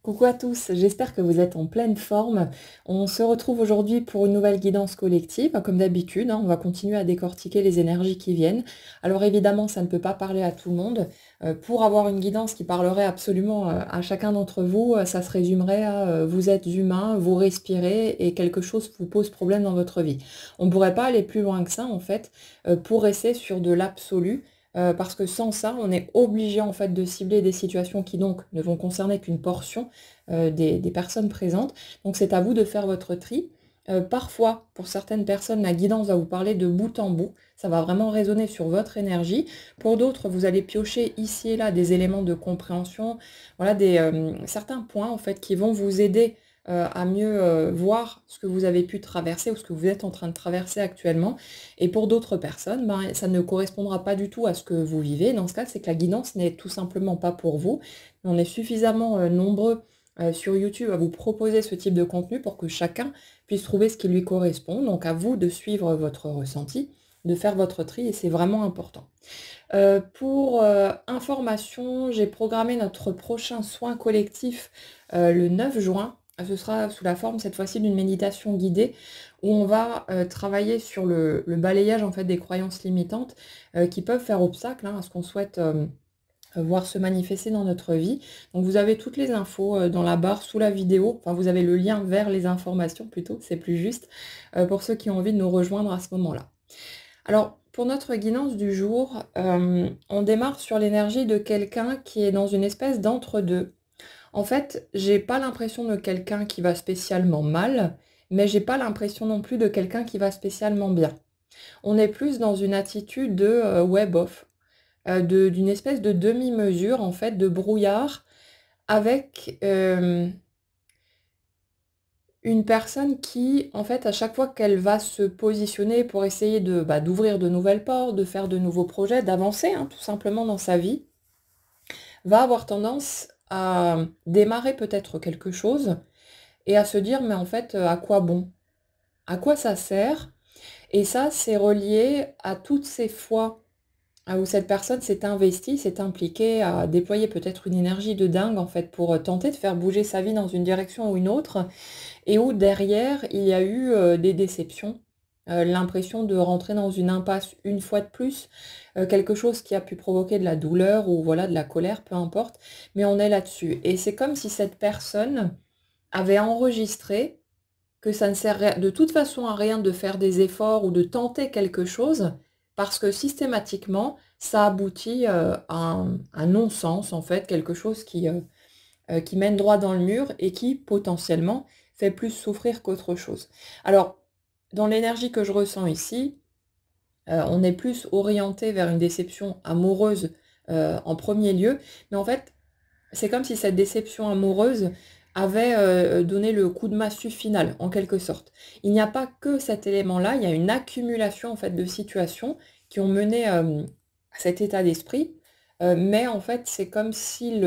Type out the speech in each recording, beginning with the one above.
Coucou à tous, j'espère que vous êtes en pleine forme. On se retrouve aujourd'hui pour une nouvelle guidance collective. Comme d'habitude, on va continuer à décortiquer les énergies qui viennent. Alors évidemment, ça ne peut pas parler à tout le monde. Pour avoir une guidance qui parlerait absolument à chacun d'entre vous, ça se résumerait à vous êtes humain, vous respirez et quelque chose vous pose problème dans votre vie. On ne pourrait pas aller plus loin que ça en fait, pour rester sur de l'absolu. Parce que sans ça, on est obligé en fait de cibler des situations qui donc ne vont concerner qu'une portion des personnes présentes. Donc c'est à vous de faire votre tri. Parfois, pour certaines personnes, la guidance va vous parler de bout en bout. Ça va vraiment résonner sur votre énergie. Pour d'autres, vous allez piocher ici et là des éléments de compréhension, voilà, certains points en fait qui vont vous aider à mieux voir ce que vous avez pu traverser ou ce que vous êtes en train de traverser actuellement. Et pour d'autres personnes, ben, ça ne correspondra pas du tout à ce que vous vivez. Dans ce cas, c'est que la guidance n'est tout simplement pas pour vous. On est suffisamment nombreux sur YouTube à vous proposer ce type de contenu pour que chacun puisse trouver ce qui lui correspond. Donc à vous de suivre votre ressenti, de faire votre tri et c'est vraiment important. Pour information, j'ai programmé notre prochain soin collectif le 9 juin. Ce sera sous la forme cette fois-ci d'une méditation guidée où on va travailler sur le balayage en fait, des croyances limitantes qui peuvent faire obstacle à ce qu'on souhaite voir se manifester dans notre vie. Donc vous avez toutes les infos dans la barre sous la vidéo, enfin vous avez le lien vers les informations plutôt, c'est plus juste, pour ceux qui ont envie de nous rejoindre à ce moment-là. Alors, pour notre guidance du jour, on démarre sur l'énergie de quelqu'un qui est dans une espèce d'entre-deux. En fait, j'ai pas l'impression de quelqu'un qui va spécialement mal, mais j'ai pas l'impression non plus de quelqu'un qui va spécialement bien. On est plus dans une attitude de ouais, bof, d'une espèce de demi-mesure, en fait, de brouillard, avec une personne qui, en fait, à chaque fois qu'elle va se positionner pour essayer d'ouvrir de nouvelles portes, de faire de nouveaux projets, d'avancer, tout simplement dans sa vie, va avoir tendance à démarrer peut-être quelque chose et à se dire, mais en fait, à quoi bon? À quoi ça sert? Et ça, c'est relié à toutes ces fois où cette personne s'est investie, s'est impliquée à déployer peut-être une énergie de dingue, en fait, pour tenter de faire bouger sa vie dans une direction ou une autre. Et où derrière, il y a eu des déceptions, l'impression de rentrer dans une impasse une fois de plus, quelque chose qui a pu provoquer de la douleur ou voilà, de la colère, peu importe, mais on est là-dessus. Et c'est comme si cette personne avait enregistré que ça ne sert de toute façon à rien de faire des efforts ou de tenter quelque chose, parce que systématiquement, ça aboutit à un non-sens, en fait, quelque chose qui mène droit dans le mur et qui, potentiellement, fait plus souffrir qu'autre chose. Alors, dans l'énergie que je ressens ici, on est plus orienté vers une déception amoureuse en premier lieu, mais en fait, c'est comme si cette déception amoureuse avait donné le coup de massue final, en quelque sorte. Il n'y a pas que cet élément-là, il y a une accumulation en fait de situations qui ont mené à cet état d'esprit, mais en fait, c'est comme si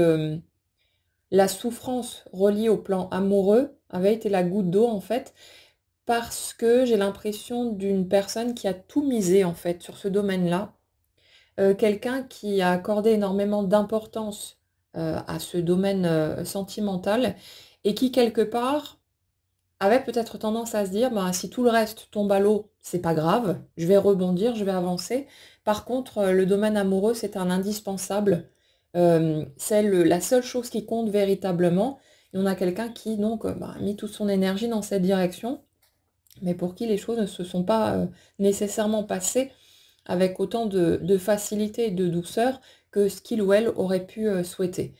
la souffrance reliée au plan amoureux avait été la goutte d'eau en fait, parce que j'ai l'impression d'une personne qui a tout misé en fait sur ce domaine-là, quelqu'un qui a accordé énormément d'importance à ce domaine sentimental et qui quelque part avait peut-être tendance à se dire bah, si tout le reste tombe à l'eau, c'est pas grave, je vais rebondir, je vais avancer. Par contre, le domaine amoureux, c'est un indispensable. C'est la seule chose qui compte véritablement. Et on a quelqu'un qui donc a mis toute son énergie dans cette direction, mais pour qui les choses ne se sont pas nécessairement passées avec autant de facilité et de douceur que ce qu'il ou elle aurait pu souhaiter.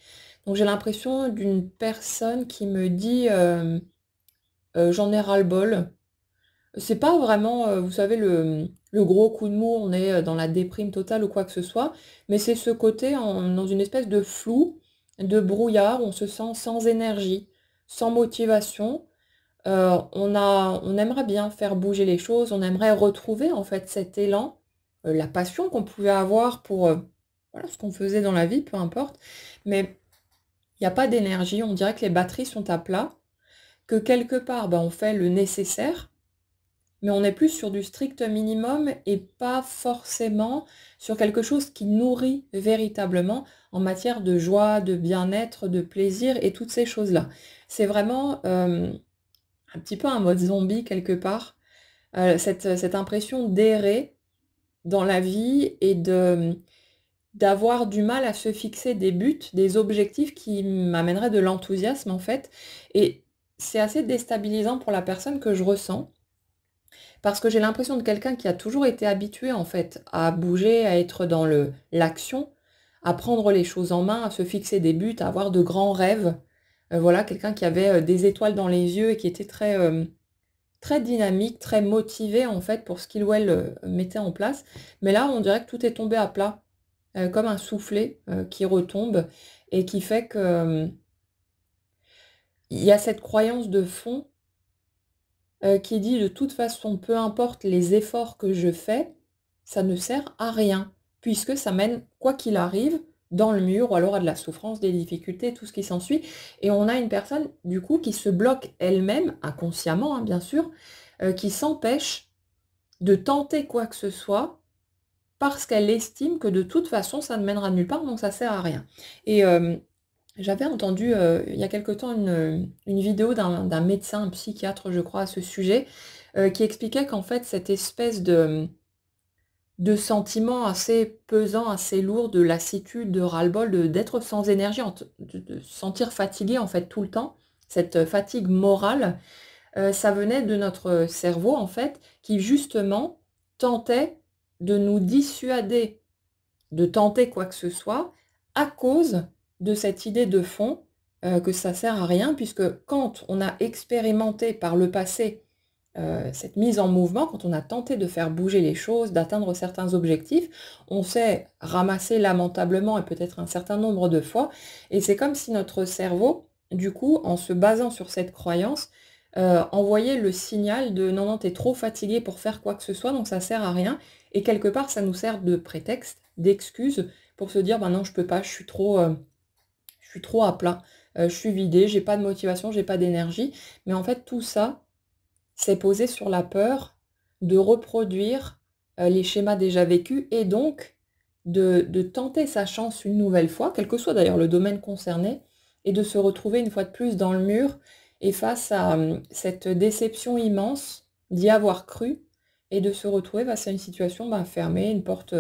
Donc j'ai l'impression d'une personne qui me dit j'en ai ras-le-bol. C'est pas vraiment, vous savez, le gros coup de mou, on est dans la déprime totale ou quoi que ce soit, mais c'est ce côté dans une espèce de flou, de brouillard, on se sent sans énergie, sans motivation. On aimerait bien faire bouger les choses, on aimerait retrouver en fait cet élan, la passion qu'on pouvait avoir pour voilà, ce qu'on faisait dans la vie, peu importe, mais il n'y a pas d'énergie, on dirait que les batteries sont à plat, que quelque part, on fait le nécessaire, mais on est plus sur du strict minimum et pas forcément sur quelque chose qui nourrit véritablement en matière de joie, de bien-être, de plaisir et toutes ces choses-là. C'est vraiment un petit peu un mode zombie quelque part, cette impression d'errer dans la vie et d'avoir du mal à se fixer des buts, des objectifs qui m'amèneraient de l'enthousiasme en fait. Et c'est assez déstabilisant pour la personne que je ressens, parce que j'ai l'impression de quelqu'un qui a toujours été habitué en fait à bouger, à être dans l'action, à prendre les choses en main, à se fixer des buts, à avoir de grands rêves. Voilà, quelqu'un qui avait des étoiles dans les yeux et qui était très dynamique, très motivé en fait pour ce qu'il ou elle mettait en place. Mais là, on dirait que tout est tombé à plat, comme un soufflet qui retombe et qui fait que il y a cette croyance de fond qui dit de toute façon, peu importe les efforts que je fais, ça ne sert à rien, puisque ça mène, quoi qu'il arrive, dans le mur, ou alors à de la souffrance, des difficultés, tout ce qui s'ensuit. Et on a une personne, du coup, qui se bloque elle-même, inconsciemment, hein, bien sûr, qui s'empêche de tenter quoi que ce soit, parce qu'elle estime que de toute façon, ça ne mènera nulle part, donc ça sert à rien. Et j'avais entendu il y a quelque temps une vidéo d'un médecin, un psychiatre, je crois, à ce sujet, qui expliquait qu'en fait, cette espèce de sentiment assez pesant, assez lourd, de lassitude, de ras-le-bol, d'être sans énergie, de se sentir fatigué en fait tout le temps, cette fatigue morale, ça venait de notre cerveau en fait, qui justement tentait de nous dissuader de tenter quoi que ce soit à cause de cette idée de fond que ça sert à rien, puisque quand on a expérimenté par le passé cette mise en mouvement, quand on a tenté de faire bouger les choses, d'atteindre certains objectifs, on s'est ramassé lamentablement et peut-être un certain nombre de fois, et c'est comme si notre cerveau, du coup, en se basant sur cette croyance, envoyait le signal de non, non, t'es trop fatigué pour faire quoi que ce soit, donc ça sert à rien, et quelque part, ça nous sert de prétexte, d'excuse, pour se dire, ben non, je peux pas, je suis trop à plat, je suis vidé, j'ai pas de motivation, j'ai pas d'énergie, mais en fait, tout ça, c'est posé sur la peur de reproduire les schémas déjà vécus et donc de tenter sa chance une nouvelle fois, quel que soit d'ailleurs le domaine concerné, et de se retrouver une fois de plus dans le mur et face à cette déception immense d'y avoir cru et de se retrouver face à une situation fermée, une porte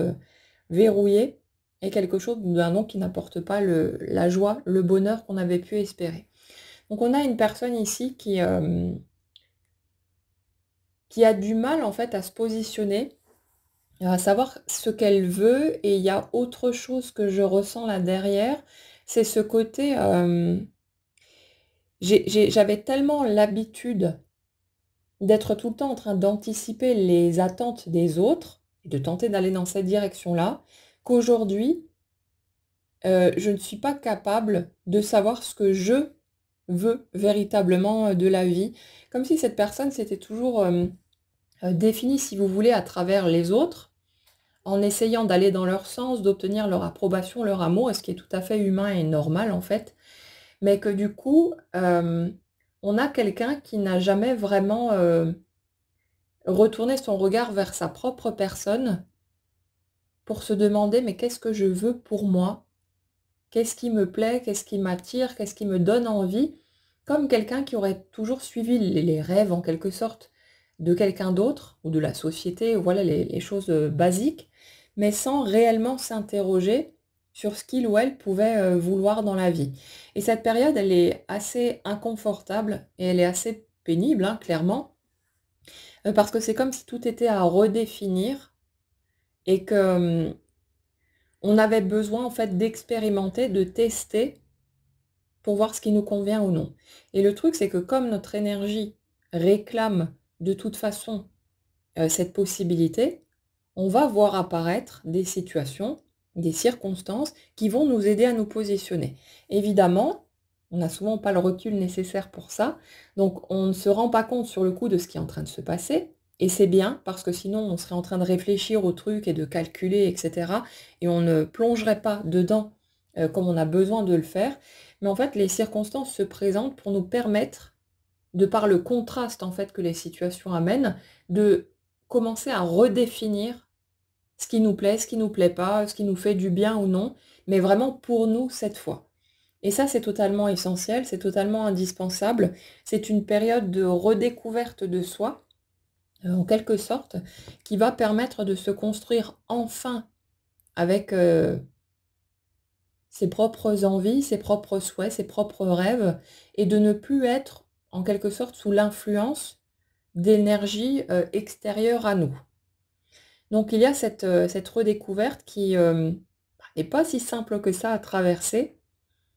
verrouillée et quelque chose d'un nom qui n'apporte pas la joie, le bonheur qu'on avait pu espérer. Donc on a une personne ici qui a du mal en fait à se positionner, à savoir ce qu'elle veut, et il y a autre chose que je ressens là derrière, c'est ce côté, j'avais tellement l'habitude d'être tout le temps en train d'anticiper les attentes des autres, et de tenter d'aller dans cette direction-là, qu'aujourd'hui, je ne suis pas capable de savoir ce que je veux véritablement de la vie. Comme si cette personne s'était toujours définie, si vous voulez, à travers les autres, en essayant d'aller dans leur sens, d'obtenir leur approbation, leur amour, et ce qui est tout à fait humain et normal en fait, mais que du coup, on a quelqu'un qui n'a jamais vraiment retourné son regard vers sa propre personne pour se demander mais qu'est-ce que je veux pour moi? Qu'est-ce qui me plaît? Qu'est-ce qui m'attire? Qu'est-ce qui me donne envie? Comme quelqu'un qui aurait toujours suivi les rêves en quelque sorte de quelqu'un d'autre ou de la société, voilà les choses basiques, mais sans réellement s'interroger sur ce qu'il ou elle pouvait vouloir dans la vie. Et cette période, elle est assez inconfortable et elle est assez pénible, hein, clairement, parce que c'est comme si tout était à redéfinir et que on avait besoin en fait d'expérimenter, de tester pour voir ce qui nous convient ou non. Et le truc, c'est que comme notre énergie réclame de toute façon cette possibilité, on va voir apparaître des situations, des circonstances qui vont nous aider à nous positionner. Évidemment, on n'a souvent pas le recul nécessaire pour ça, donc on ne se rend pas compte sur le coup de ce qui est en train de se passer, et c'est bien, parce que sinon on serait en train de réfléchir au truc et de calculer, etc. Et on ne plongerait pas dedans comme on a besoin de le faire. Mais en fait, les circonstances se présentent pour nous permettre de par le contraste en fait que les situations amènent, de commencer à redéfinir ce qui nous plaît, ce qui nous plaît pas, ce qui nous fait du bien ou non, mais vraiment pour nous cette fois. Et ça, c'est totalement essentiel, c'est totalement indispensable. C'est une période de redécouverte de soi, en quelque sorte, qui va permettre de se construire enfin avec ses propres envies, ses propres souhaits, ses propres rêves, et de ne plus être, en quelque sorte, sous l'influence d'énergie extérieure à nous. Donc il y a cette redécouverte qui n'est pas si simple que ça à traverser,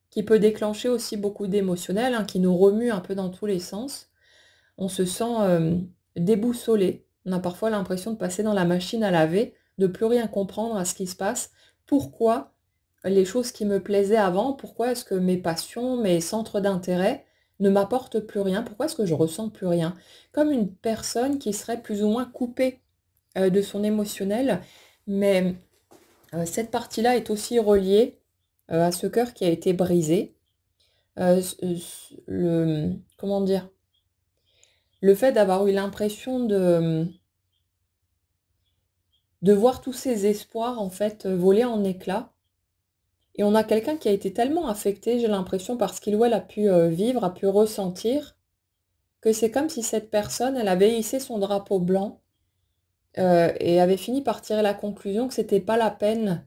qui peut déclencher aussi beaucoup d'émotionnel, hein, qui nous remue un peu dans tous les sens. On se sent déboussolé. On a parfois l'impression de passer dans la machine à laver, de plus rien comprendre à ce qui se passe. Pourquoi les choses qui me plaisaient avant, pourquoi est-ce que mes passions, mes centres d'intérêt ne m'apportent plus rien? Pourquoi est-ce que je ressens plus rien? Comme une personne qui serait plus ou moins coupée de son émotionnel, mais cette partie-là est aussi reliée à ce cœur qui a été brisé. Comment dire? Le fait d'avoir eu l'impression de voir tous ces espoirs en fait voler en éclats. Et on a quelqu'un qui a été tellement affecté, j'ai l'impression, par ce qu'il ou elle a pu vivre, a pu ressentir, que c'est comme si cette personne, elle avait hissé son drapeau blanc et avait fini par tirer la conclusion que c'était pas la peine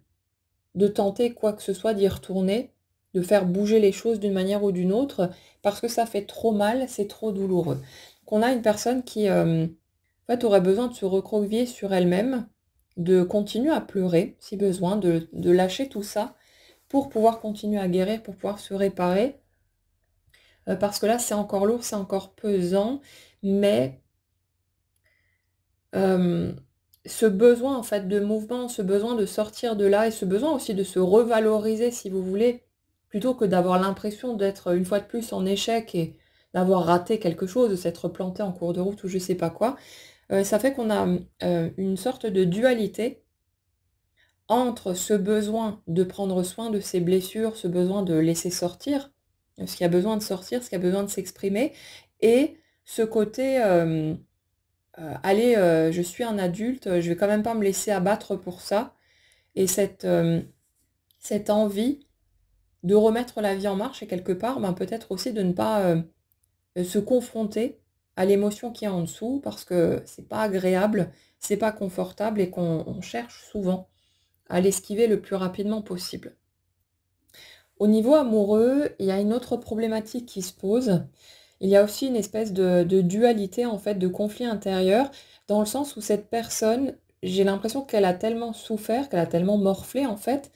de tenter quoi que ce soit, d'y retourner, de faire bouger les choses d'une manière ou d'une autre, parce que ça fait trop mal, c'est trop douloureux. Donc on a une personne qui en fait, aurait besoin de se recroqueviller sur elle-même, de continuer à pleurer si besoin, de lâcher tout ça pour pouvoir continuer à guérir, pour pouvoir se réparer. Parce que là, c'est encore lourd, c'est encore pesant, mais ce besoin en fait de mouvement, ce besoin de sortir de là et ce besoin aussi de se revaloriser si vous voulez, plutôt que d'avoir l'impression d'être une fois de plus en échec et d'avoir raté quelque chose, de s'être planté en cours de route ou je sais pas quoi, ça fait qu'on a une sorte de dualité entre ce besoin de prendre soin de ses blessures, ce besoin de laisser sortir, ce qui a besoin de sortir, ce qui a besoin de s'exprimer, et ce côté allez, je suis un adulte, je vais quand même pas me laisser abattre pour ça, et cette envie de remettre la vie en marche et quelque part, ben, peut-être aussi de ne pas se confronter à l'émotion qui est en dessous parce que c'est pas agréable, c'est pas confortable et qu'on cherche souvent à l'esquiver le plus rapidement possible. Au niveau amoureux, il y a une autre problématique qui se pose. Il y a aussi une espèce de dualité, en fait, de conflit intérieur, dans le sens où cette personne, j'ai l'impression qu'elle a tellement souffert, qu'elle a tellement morflé, en fait,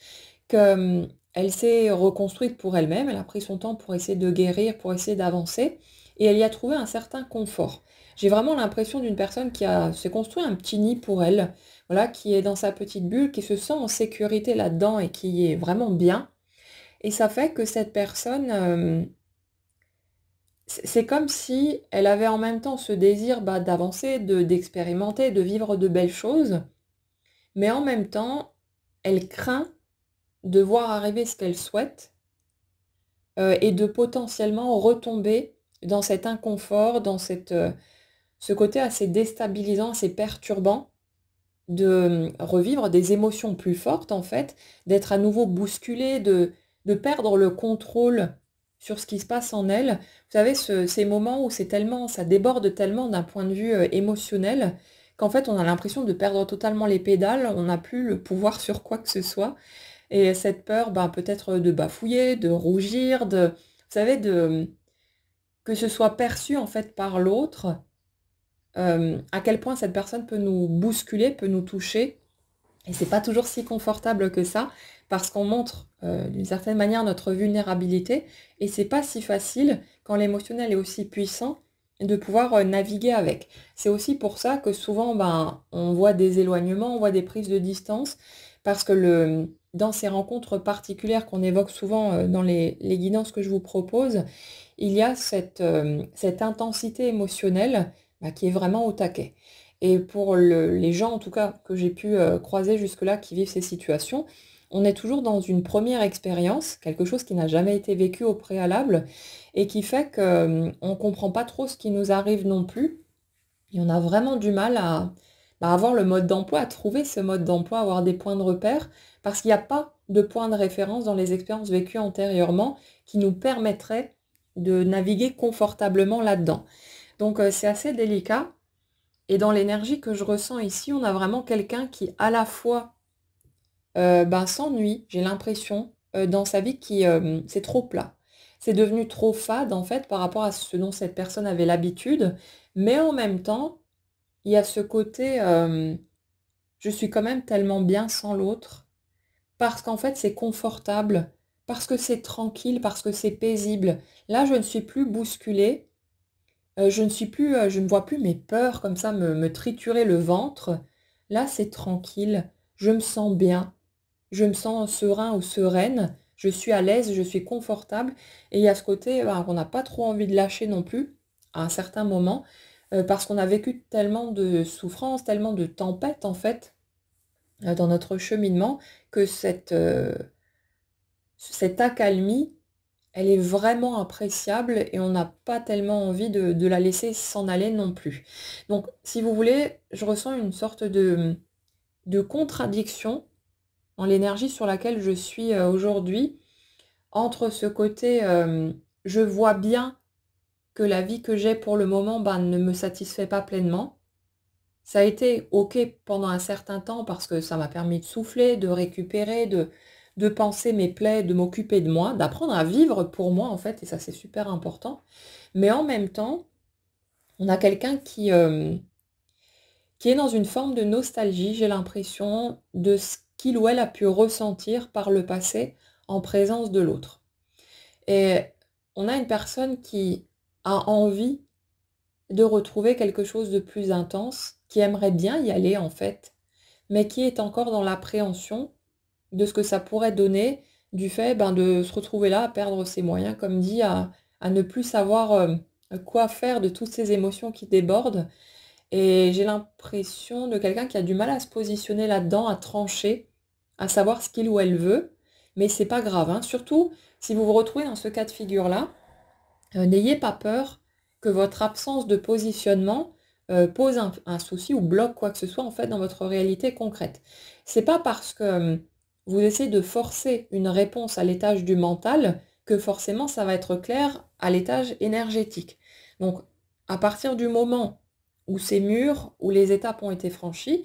qu'elle s'est reconstruite pour elle-même, elle a pris son temps pour essayer de guérir, pour essayer d'avancer, et elle y a trouvé un certain confort. J'ai vraiment l'impression d'une personne s'est construit un petit nid pour elle, voilà, qui est dans sa petite bulle, qui se sent en sécurité là-dedans et qui est vraiment bien. Et ça fait que cette personne, c'est comme si elle avait en même temps ce désir bah, d'avancer, d'expérimenter, de vivre de belles choses, mais en même temps, elle craint de voir arriver ce qu'elle souhaite et de potentiellement retomber dans cet inconfort, dans ce côté assez déstabilisant, assez perturbant, de revivre des émotions plus fortes en fait, d'être à nouveau bousculée, de perdre le contrôle sur ce qui se passe en elle. Vous savez, ces moments où c'est tellement, ça déborde tellement d'un point de vue émotionnel qu'en fait on a l'impression de perdre totalement les pédales, on n'a plus le pouvoir sur quoi que ce soit. Et cette peur, ben, peut-être de bafouiller, de rougir, vous savez, que ce soit perçu en fait par l'autre, à quel point cette personne peut nous bousculer, peut nous toucher. Et c'est pas toujours si confortable que ça, parce qu'on montre d'une certaine manière notre vulnérabilité, et c'est pas si facile quand l'émotionnel est aussi puissant de pouvoir naviguer avec. C'est aussi pour ça que souvent ben, on voit des éloignements, on voit des prises de distance, parce que dans ces rencontres particulières qu'on évoque souvent dans les guidances que je vous propose, il y a cette intensité émotionnelle bah, qui est vraiment au taquet. Et pour les gens, en tout cas, que j'ai pu croiser jusque-là, qui vivent ces situations, on est toujours dans une première expérience, quelque chose qui n'a jamais été vécu au préalable, et qui fait qu'on ne comprend pas trop ce qui nous arrive non plus. Et on a vraiment du mal à avoir le mode d'emploi, à trouver ce mode d'emploi, à avoir des points de repère, parce qu'il n'y a pas de point de référence dans les expériences vécues antérieurement qui nous permettraient de naviguer confortablement là-dedans. Donc c'est assez délicat. Et dans l'énergie que je ressens ici, on a vraiment quelqu'un qui à la fois s'ennuie, j'ai l'impression, dans sa vie qui, c'est trop plat. C'est devenu trop fade en fait par rapport à ce dont cette personne avait l'habitude, mais en même temps, il y a ce côté, je suis quand même tellement bien sans l'autre, parce qu'en fait c'est confortable, parce que c'est tranquille, parce que c'est paisible. Là, je ne suis plus bousculée, je ne suis plus, je ne vois plus mes peurs comme ça me triturer le ventre. Là, c'est tranquille, je me sens bien. Je me sens serein ou sereine, je suis à l'aise, je suis confortable. Et il y a ce côté qu'on n'a pas trop envie de lâcher non plus, à un certain moment, parce qu'on a vécu tellement de souffrances, tellement de tempêtes, en fait, dans notre cheminement, que cette accalmie, elle est vraiment appréciable et on n'a pas tellement envie de la laisser s'en aller non plus. Donc, si vous voulez, je ressens une sorte de contradiction dans l'énergie sur laquelle je suis aujourd'hui, entre ce côté, je vois bien que la vie que j'ai pour le moment ne me satisfait pas pleinement. Ça a été OK pendant un certain temps parce que ça m'a permis de souffler, de récupérer, de penser mes plaies, de m'occuper de moi, d'apprendre à vivre pour moi en fait, et ça c'est super important. Mais en même temps, on a quelqu'un qui est dans une forme de nostalgie, j'ai l'impression, de ce qu'il ou elle a pu ressentir par le passé en présence de l'autre. Et on a une personne qui a envie de retrouver quelque chose de plus intense, qui aimerait bien y aller en fait, mais qui est encore dans l'appréhension de ce que ça pourrait donner, du fait de se retrouver là, à perdre ses moyens, comme dit, à ne plus savoir quoi faire de toutes ces émotions qui débordent. Et j'ai l'impression de quelqu'un qui a du mal à se positionner là-dedans, à trancher, à savoir ce qu'il ou elle veut. Mais c'est pas grave, hein. Surtout si vous vous retrouvez dans ce cas de figure-là, n'ayez pas peur que votre absence de positionnement pose un souci ou bloque quoi que ce soit en fait dans votre réalité concrète. C'est pas parce que vous essayez de forcer une réponse à l'étage du mental que forcément ça va être clair à l'étage énergétique. Donc à partir du moment où c'est mûr, où les étapes ont été franchies,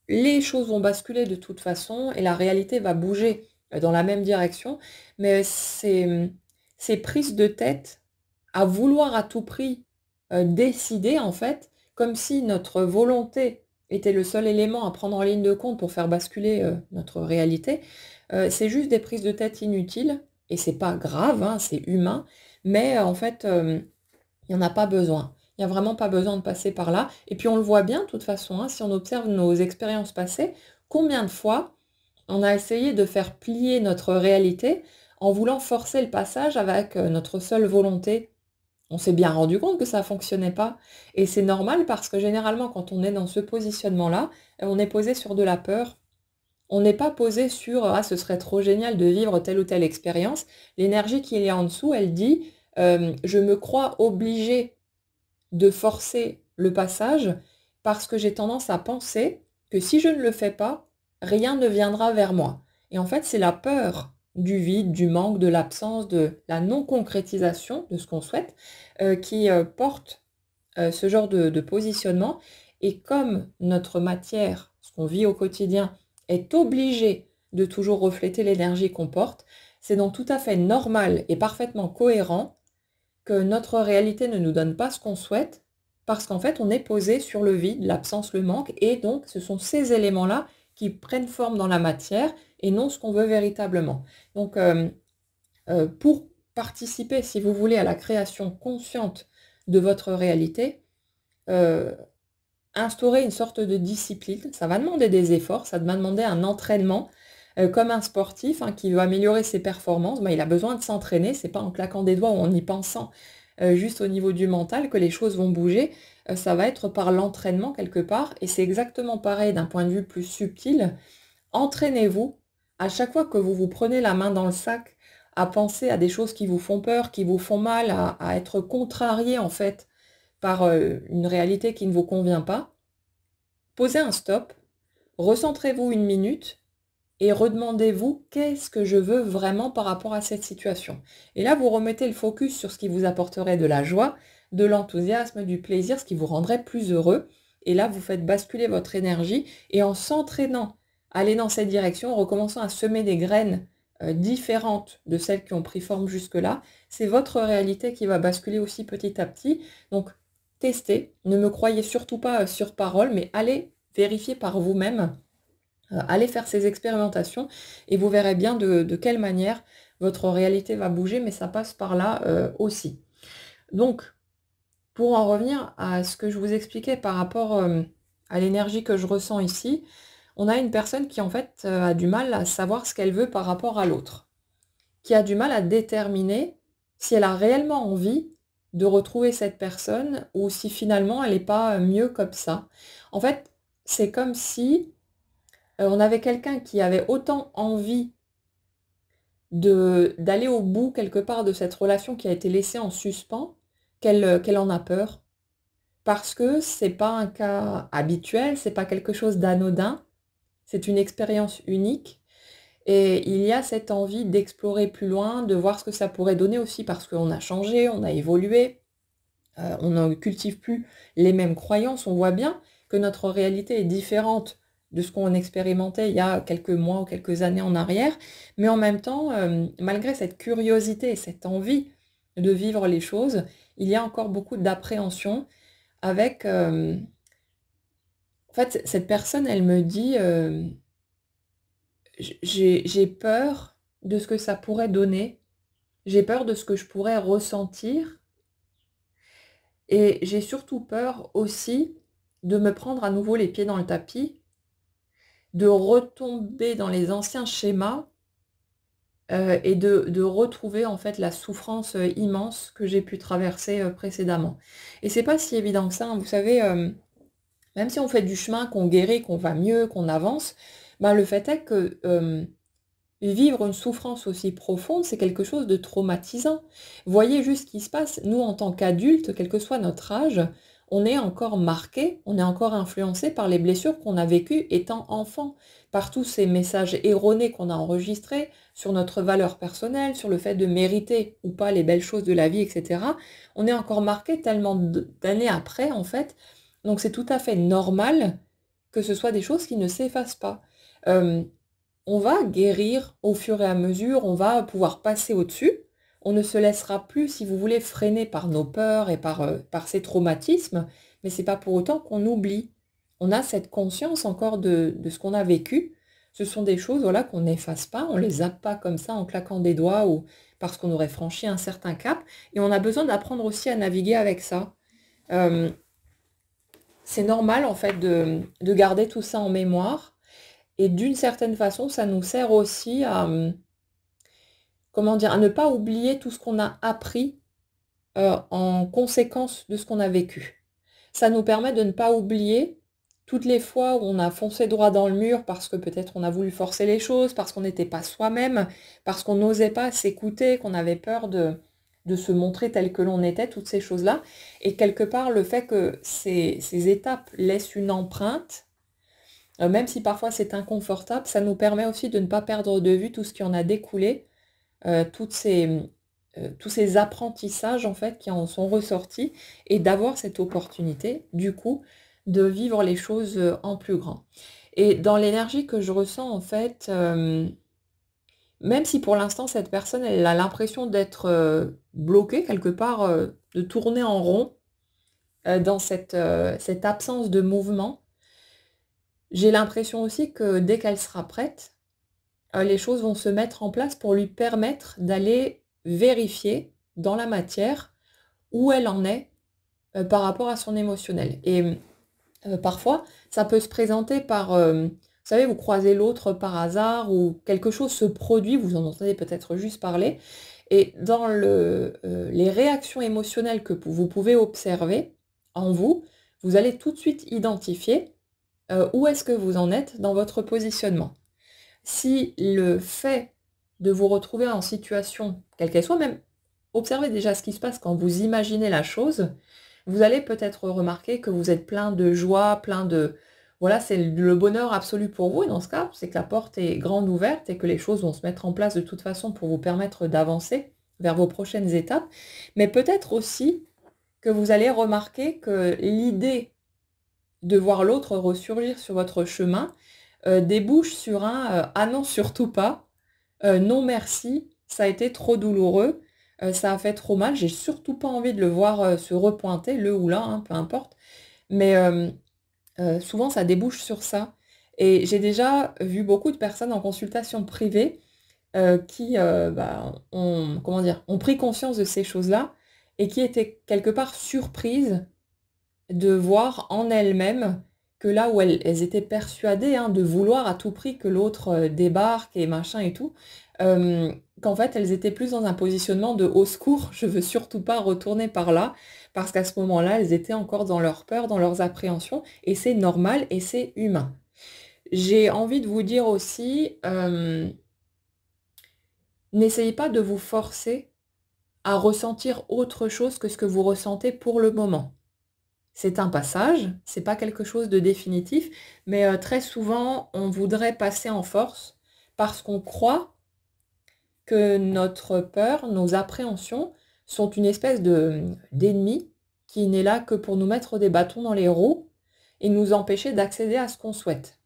les choses vont basculer de toute façon et la réalité va bouger dans la même direction. Mais ces prises de tête à vouloir à tout prix décider, en fait, comme si notre volonté était le seul élément à prendre en ligne de compte pour faire basculer notre réalité, c'est juste des prises de tête inutiles, et c'est pas grave, hein, c'est humain, mais en fait, il n'y en a pas besoin. Il n'y a vraiment pas besoin de passer par là. Et puis on le voit bien, de toute façon, hein, si on observe nos expériences passées, combien de fois on a essayé de faire plier notre réalité en voulant forcer le passage avec notre seule volonté. On s'est bien rendu compte que ça ne fonctionnait pas. Et c'est normal parce que généralement, quand on est dans ce positionnement-là, on est posé sur de la peur. On n'est pas posé sur ah, ce serait trop génial de vivre telle ou telle expérience. L'énergie qui est en dessous, elle dit je me crois obligée de forcer le passage parce que j'ai tendance à penser que si je ne le fais pas, rien ne viendra vers moi. Et en fait, c'est la peur du vide, du manque, de l'absence, de la non-concrétisation de ce qu'on souhaite qui porte ce genre de positionnement. Et comme notre matière, ce qu'on vit au quotidien, est obligée de toujours refléter l'énergie qu'on porte, c'est donc tout à fait normal et parfaitement cohérent que notre réalité ne nous donne pas ce qu'on souhaite, parce qu'en fait, on est posé sur le vide, l'absence, le manque, et donc ce sont ces éléments-là qui prennent forme dans la matière et non ce qu'on veut véritablement. Donc, pour participer, si vous voulez, à la création consciente de votre réalité, euh, instaurer une sorte de discipline, ça va demander des efforts, ça va demander un entraînement, comme un sportif hein, qui veut améliorer ses performances, il a besoin de s'entraîner, c'est pas en claquant des doigts ou en y pensant juste au niveau du mental que les choses vont bouger, ça va être par l'entraînement quelque part, et c'est exactement pareil d'un point de vue plus subtil. Entraînez-vous À chaque fois que vous vous prenez la main dans le sac à penser à des choses qui vous font peur, qui vous font mal, à être contrarié en fait par une réalité qui ne vous convient pas, posez un stop, recentrez-vous une minute et redemandez-vous qu'est-ce que je veux vraiment par rapport à cette situation. Et là, vous remettez le focus sur ce qui vous apporterait de la joie, de l'enthousiasme, du plaisir, ce qui vous rendrait plus heureux. Et là, vous faites basculer votre énergie et en s'entraînant à aller dans cette direction, en recommençant à semer des graines différentes de celles qui ont pris forme jusque-là, c'est votre réalité qui va basculer aussi petit à petit. Donc, testez, ne me croyez surtout pas sur parole, mais allez vérifier par vous-même. Allez faire ces expérimentations et vous verrez bien de quelle manière votre réalité va bouger, mais ça passe par là aussi. Donc, pour en revenir à ce que je vous expliquais par rapport à l'énergie que je ressens ici, on a une personne qui en fait a du mal à savoir ce qu'elle veut par rapport à l'autre, qui a du mal à déterminer si elle a réellement envie de retrouver cette personne ou si finalement elle n'est pas mieux comme ça. En fait, c'est comme si on avait quelqu'un qui avait autant envie d'aller au bout quelque part de cette relation qui a été laissée en suspens qu'elle en a peur. Parce que c'est pas un cas habituel, c'est pas quelque chose d'anodin, c'est une expérience unique. Et il y a cette envie d'explorer plus loin, de voir ce que ça pourrait donner aussi parce qu'on a changé, on a évolué, on ne cultive plus les mêmes croyances, on voit bien que notre réalité est différente de ce qu'on expérimentait il y a quelques mois ou quelques années en arrière, mais en même temps, malgré cette curiosité et cette envie de vivre les choses, il y a encore beaucoup d'appréhension avec... en fait, cette personne, elle me dit, j'ai peur de ce que ça pourrait donner, j'ai peur de ce que je pourrais ressentir, et j'ai surtout peur aussi de me prendre à nouveau les pieds dans le tapis, de retomber dans les anciens schémas et de retrouver en fait la souffrance immense que j'ai pu traverser précédemment. Et c'est pas si évident que ça, hein. Vous savez, même si on fait du chemin, qu'on guérit, qu'on va mieux, qu'on avance, ben, le fait est que vivre une souffrance aussi profonde, c'est quelque chose de traumatisant. Voyez juste ce qui se passe. Nous, en tant qu'adultes, quel que soit notre âge, on est encore marqué, on est encore influencé par les blessures qu'on a vécues étant enfant, par tous ces messages erronés qu'on a enregistrés sur notre valeur personnelle, sur le fait de mériter ou pas les belles choses de la vie, etc. On est encore marqué tellement d'années après, en fait. Donc c'est tout à fait normal que ce soit des choses qui ne s'effacent pas. Euh, on va guérir au fur et à mesure, on va pouvoir passer au-dessus. On ne se laissera plus, si vous voulez, freiner par nos peurs et par ces traumatismes, mais c'est pas pour autant qu'on oublie. On a cette conscience encore de ce qu'on a vécu. Ce sont des choses voilà, qu'on n'efface pas, on les zappe pas comme ça en claquant des doigts ou parce qu'on aurait franchi un certain cap. Et on a besoin d'apprendre aussi à naviguer avec ça. Euh, c'est normal en fait de garder tout ça en mémoire. Et d'une certaine façon, ça nous sert aussi à, comment dire, à ne pas oublier tout ce qu'on a appris en conséquence de ce qu'on a vécu. Ça nous permet de ne pas oublier toutes les fois où on a foncé droit dans le mur parce que peut-être on a voulu forcer les choses, parce qu'on n'était pas soi-même, parce qu'on n'osait pas s'écouter, qu'on avait peur de se montrer tel que l'on était, toutes ces choses-là. Et quelque part, le fait que ces étapes laissent une empreinte, même si parfois c'est inconfortable, ça nous permet aussi de ne pas perdre de vue tout ce qui en a découlé, toutes tous ces apprentissages en fait qui en sont ressortis et d'avoir cette opportunité du coup de vivre les choses en plus grand. Et dans l'énergie que je ressens en fait, même si pour l'instant cette personne elle a l'impression d'être bloquée quelque part, de tourner en rond dans cette absence de mouvement, j'ai l'impression aussi que dès qu'elle sera prête, les choses vont se mettre en place pour lui permettre d'aller vérifier dans la matière où elle en est par rapport à son émotionnel. Et parfois, ça peut se présenter par, vous savez, vous croisez l'autre par hasard ou quelque chose se produit, vous en entendez peut-être juste parler, et dans les réactions émotionnelles que vous pouvez observer en vous, vous allez tout de suite identifier où est-ce que vous en êtes dans votre positionnement. si le fait de vous retrouver en situation, quelle qu'elle soit, même observez déjà ce qui se passe quand vous imaginez la chose, vous allez peut-être remarquer que vous êtes plein de joie, plein de... Voilà, c'est le bonheur absolu pour vous. Et dans ce cas, c'est que la porte est grande ouverte et que les choses vont se mettre en place de toute façon pour vous permettre d'avancer vers vos prochaines étapes. Mais peut-être aussi que vous allez remarquer que l'idée de voir l'autre ressurgir sur votre chemin débouche sur un ah non, surtout pas, non merci, ça a été trop douloureux, ça a fait trop mal, j'ai surtout pas envie de le voir se repointer, le ou la, hein, peu importe. Mais souvent, ça débouche sur ça. Et j'ai déjà vu beaucoup de personnes en consultation privée qui ont, comment dire, ont pris conscience de ces choses-là et qui étaient quelque part surprises de voir en elles-mêmes que là où elles étaient persuadées hein, de vouloir à tout prix que l'autre débarque et machin et tout, euh, qu'en fait elles étaient plus dans un positionnement de au secours, je veux surtout pas retourner par là, parce qu'à ce moment-là, elles étaient encore dans leur peur, dans leurs appréhensions, et c'est normal et c'est humain. J'ai envie de vous dire aussi, n'essayez pas de vous forcer à ressentir autre chose que ce que vous ressentez pour le moment. C'est un passage, c'est pas quelque chose de définitif, mais très souvent, on voudrait passer en force parce qu'on croit que notre peur, nos appréhensions sont une espèce d'ennemi qui n'est là que pour nous mettre des bâtons dans les roues et nous empêcher d'accéder à ce qu'on souhaite.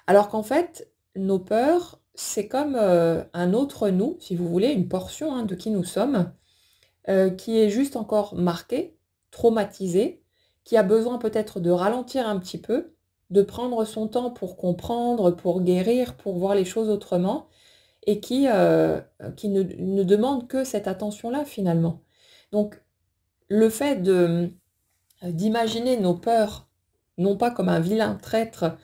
Alors qu'en fait, nos peurs, c'est comme un autre nous, si vous voulez, une portion hein, de qui nous sommes, qui est juste encore marquée, traumatisée, qui a besoin peut-être de ralentir un petit peu, de prendre son temps pour comprendre, pour guérir, pour voir les choses autrement, et qui ne demande que cette attention-là finalement. Donc le fait d'imaginer nos peurs, non pas comme un vilain traître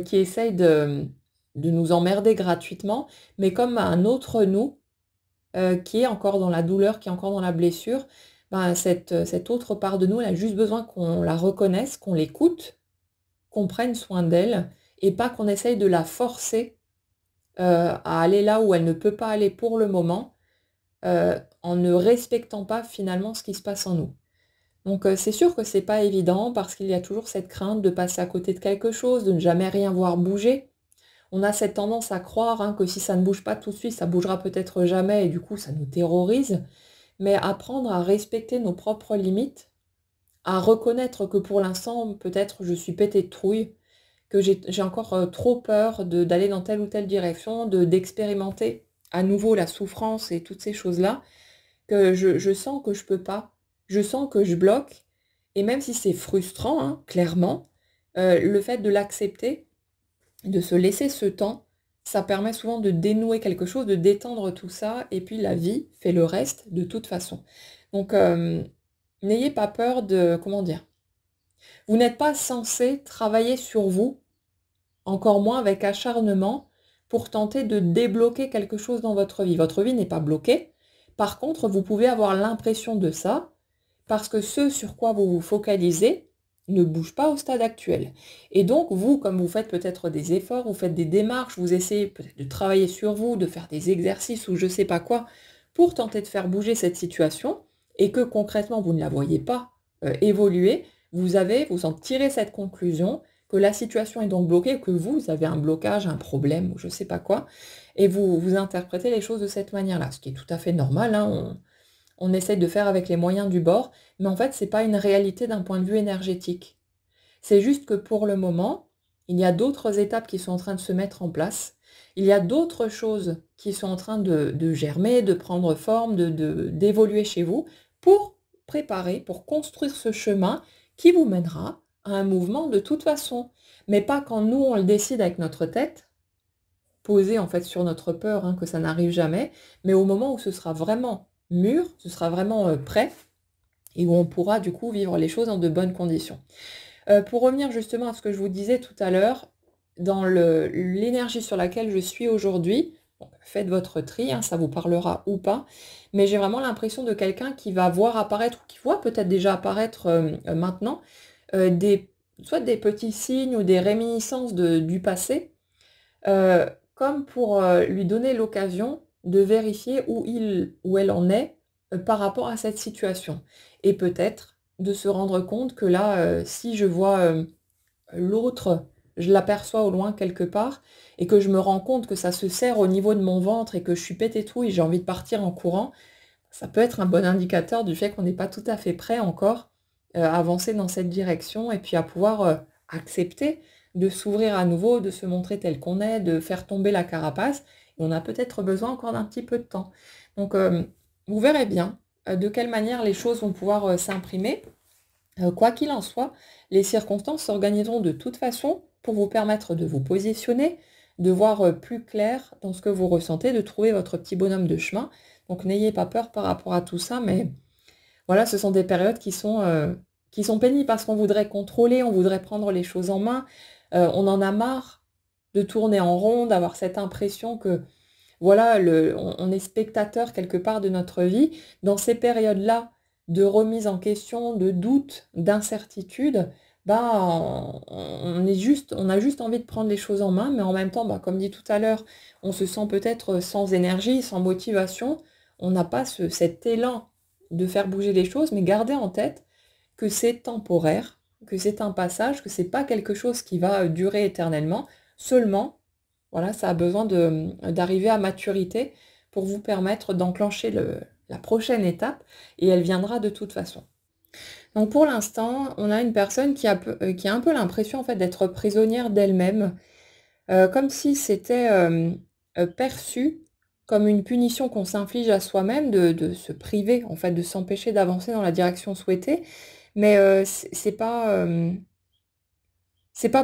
qui essaye de nous emmerder gratuitement, mais comme un autre nous qui est encore dans la douleur, qui est encore dans la blessure, ben, cette autre part de nous, elle a juste besoin qu'on la reconnaisse, qu'on l'écoute, qu'on prenne soin d'elle, et pas qu'on essaye de la forcer à aller là où elle ne peut pas aller pour le moment, en ne respectant pas finalement ce qui se passe en nous. Donc c'est sûr que c'est pas évident parce qu'il y a toujours cette crainte de passer à côté de quelque chose, de ne jamais rien voir bouger. On a cette tendance à croire hein, que si ça ne bouge pas tout de suite, ça bougera peut-être jamais et du coup ça nous terrorise. Mais apprendre à respecter nos propres limites, à reconnaître que pour l'instant, peut-être je suis pété de trouille, que j'ai encore trop peur d'aller dans telle ou telle direction, d'expérimenter à nouveau la souffrance et toutes ces choses-là, que je sens que je peux pas, je sens que je bloque, et même si c'est frustrant, hein, clairement, le fait de l'accepter, de se laisser ce temps, ça permet souvent de dénouer quelque chose, de détendre tout ça, et puis la vie fait le reste de toute façon. Donc, n'ayez pas peur de, comment dire, vous n'êtes pas censé travailler sur vous, encore moins avec acharnement, pour tenter de débloquer quelque chose dans votre vie. Votre vie n'est pas bloquée. Par contre, vous pouvez avoir l'impression de ça, parce que ce sur quoi vous vous focalisez ne bouge pas au stade actuel. Et donc, vous, comme vous faites peut-être des efforts, vous faites des démarches, vous essayez peut-être de travailler sur vous, de faire des exercices ou je sais pas quoi, pour tenter de faire bouger cette situation, et que concrètement, vous ne la voyez pas évoluer, vous en tirez cette conclusion que la situation est donc bloquée, que vous avez un blocage, un problème ou je sais pas quoi, et vous interprétez les choses de cette manière-là, ce qui est tout à fait normal, hein, on essaye de faire avec les moyens du bord, mais en fait, c'est pas une réalité d'un point de vue énergétique. C'est juste que pour le moment, il y a d'autres étapes qui sont en train de se mettre en place. Il y a d'autres choses qui sont en train de germer, de prendre forme, d'évoluer chez vous pour préparer, pour construire ce chemin qui vous mènera à un mouvement de toute façon. Mais pas quand nous, on le décide avec notre tête, posée en fait sur notre peur, hein, que ça n'arrive jamais, mais au moment où ce sera vraiment mûr, ce sera vraiment prêt, et où on pourra du coup vivre les choses dans de bonnes conditions. Pour revenir justement à ce que je vous disais tout à l'heure, dans l'énergie sur laquelle je suis aujourd'hui, faites votre tri, hein, ça vous parlera ou pas, mais j'ai vraiment l'impression de quelqu'un qui va voir apparaître, ou qui voit peut-être déjà apparaître maintenant, soit des petits signes ou des réminiscences du passé, comme pour lui donner l'occasion de vérifier où il ou elle en est par rapport à cette situation. Et peut-être de se rendre compte que là, si je vois l'autre, je l'aperçois au loin quelque part, et que je me rends compte que ça se serre au niveau de mon ventre et que je suis pété tout et j'ai envie de partir en courant, ça peut être un bon indicateur du fait qu'on n'est pas tout à fait prêt encore à avancer dans cette direction et puis à pouvoir accepter de s'ouvrir à nouveau, de se montrer tel qu'on est, de faire tomber la carapace. Et on a peut-être besoin encore d'un petit peu de temps. Donc, vous verrez bien de quelle manière les choses vont pouvoir s'imprimer. Quoi qu'il en soit, les circonstances s'organiseront de toute façon pour vous permettre de vous positionner, de voir plus clair dans ce que vous ressentez, de trouver votre petit bonhomme de chemin. Donc n'ayez pas peur par rapport à tout ça, mais voilà, ce sont des périodes qui sont pénibles parce qu'on voudrait contrôler, on voudrait prendre les choses en main. On en a marre de tourner en rond, d'avoir cette impression que voilà, on est spectateur quelque part de notre vie. Dans ces périodes-là de remise en question, de doute, d'incertitude, bah, on a juste envie de prendre les choses en main, mais en même temps, bah, comme dit tout à l'heure, on se sent peut-être sans énergie, sans motivation. On n'a pas cet élan de faire bouger les choses, mais gardez en tête que c'est temporaire, que c'est un passage, que c'est pas quelque chose qui va durer éternellement. Seulement, voilà, ça a besoin d'arriver à maturité pour vous permettre d'enclencher la prochaine étape et elle viendra de toute façon. Donc pour l'instant, on a une personne qui a un peu l'impression en fait d'être prisonnière d'elle-même, comme si c'était perçu comme une punition qu'on s'inflige à soi-même de se priver, en fait, de s'empêcher d'avancer dans la direction souhaitée. Mais c'est pas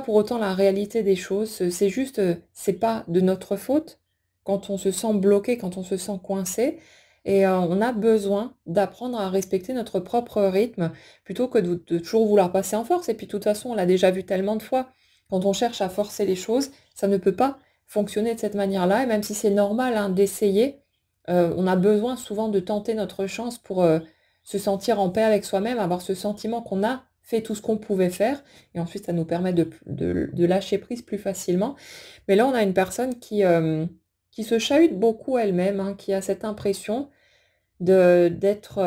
pour autant la réalité des choses, c'est juste, c'est pas de notre faute quand on se sent bloqué, quand on se sent coincé et on a besoin d'apprendre à respecter notre propre rythme plutôt que de toujours vouloir passer en force et puis de toute façon, on l'a déjà vu tellement de fois, quand on cherche à forcer les choses, ça ne peut pas fonctionner de cette manière-là et même si c'est normal, hein, d'essayer, on a besoin souvent de tenter notre chance pour, se sentir en paix avec soi-même, avoir ce sentiment qu'on a fait tout ce qu'on pouvait faire et ensuite ça nous permet de lâcher prise plus facilement. Mais là, on a une personne qui se chahute beaucoup elle-même, hein, qui a cette impression d'être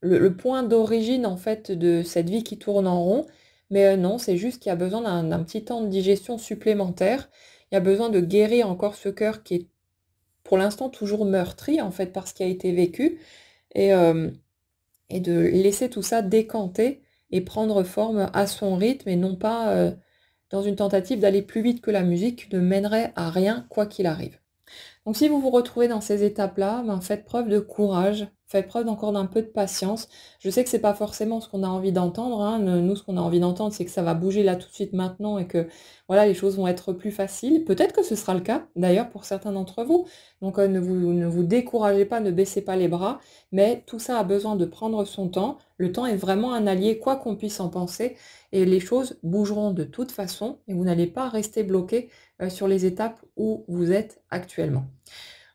le point d'origine en fait de cette vie qui tourne en rond. Mais non, c'est juste qu'il y a besoin d'un petit temps de digestion supplémentaire. Il y a besoin de guérir encore ce cœur qui est pour l'instant toujours meurtri en fait par ce qui a été vécu et, euh, et de laisser tout ça décanter et prendre forme à son rythme et non pas dans une tentative d'aller plus vite que la musique qui ne mènerait à rien quoi qu'il arrive. Donc si vous vous retrouvez dans ces étapes-là, ben, faites preuve de courage, faites preuve encore d'un peu de patience. Je sais que c'est pas forcément ce qu'on a envie d'entendre, hein. Nous, ce qu'on a envie d'entendre, c'est que ça va bouger là tout de suite maintenant et que voilà, les choses vont être plus faciles. Peut-être que ce sera le cas, d'ailleurs, pour certains d'entre vous. Donc ne vous découragez pas, ne baissez pas les bras, mais tout ça a besoin de prendre son temps. Le temps est vraiment un allié, quoi qu'on puisse en penser, et les choses bougeront de toute façon, et vous n'allez pas rester bloqué sur les étapes où vous êtes actuellement.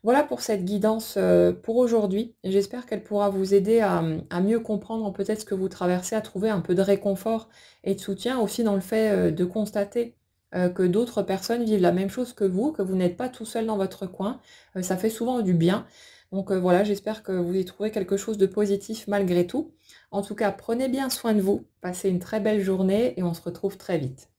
Voilà pour cette guidance pour aujourd'hui. J'espère qu'elle pourra vous aider à mieux comprendre peut-être ce que vous traversez, à trouver un peu de réconfort et de soutien aussi dans le fait de constater que d'autres personnes vivent la même chose que vous n'êtes pas tout seul dans votre coin. Ça fait souvent du bien. Donc voilà, j'espère que vous y trouverez quelque chose de positif malgré tout. En tout cas, prenez bien soin de vous, passez une très belle journée et on se retrouve très vite.